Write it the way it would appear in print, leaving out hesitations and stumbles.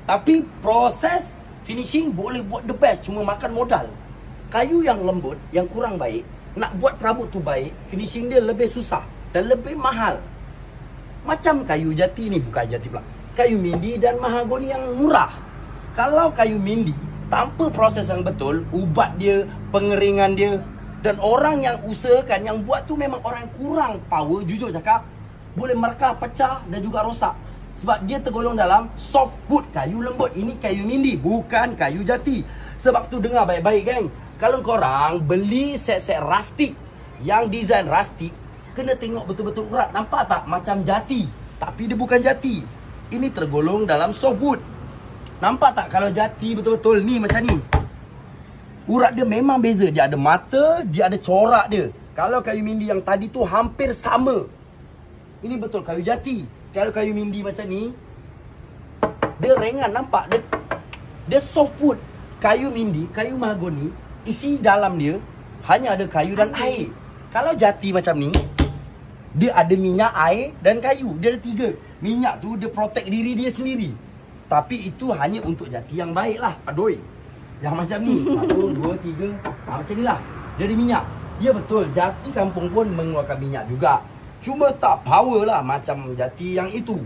Tapi proses finishing boleh buat the best, cuma makan modal. Kayu yang lembut, yang kurang baik, nak buat perabot tu baik, finishing dia lebih susah dan lebih mahal. Macam kayu jati ni, bukan jati pula, kayu mindi dan mahagoni yang murah. Kalau kayu mindi tanpa proses yang betul, ubat dia, pengeringan dia, dan orang yang usahakan, yang buat tu memang orang yang kurang power, jujur cakap, boleh merekah, pecah dan juga rosak. Sebab dia tergolong dalam softwood, kayu lembut. Ini kayu mindi, bukan kayu jati. Sebab tu dengar baik-baik geng, kalau korang beli set-set rustic, yang design rustic, kena tengok betul-betul urat. Nampak tak? Macam jati, tapi dia bukan jati. Ini tergolong dalam softwood. Nampak tak? Kalau jati betul-betul ni macam ni, urat dia memang beza. Dia ada mata, dia ada corak dia. Kalau kayu mindi yang tadi tu hampir sama. Ini betul kayu jati. Kalau kayu mindi macam ni, dia ringan, nampak? Dia softwood. Kayu mindi, kayu mahagoni, isi dalam dia hanya ada kayu dan air. Kalau jati macam ni, dia ada minyak, air dan kayu. Dia ada 3. Minyak tu dia protect diri dia sendiri. Tapi itu hanya untuk jati yang baik lah. Aduh, yang macam ni 1, 2, 3, macam ni lah. Dia ada minyak. Ya betul, jati kampung pun mengeluarkan minyak juga, cuma tak power lah macam jati yang itu.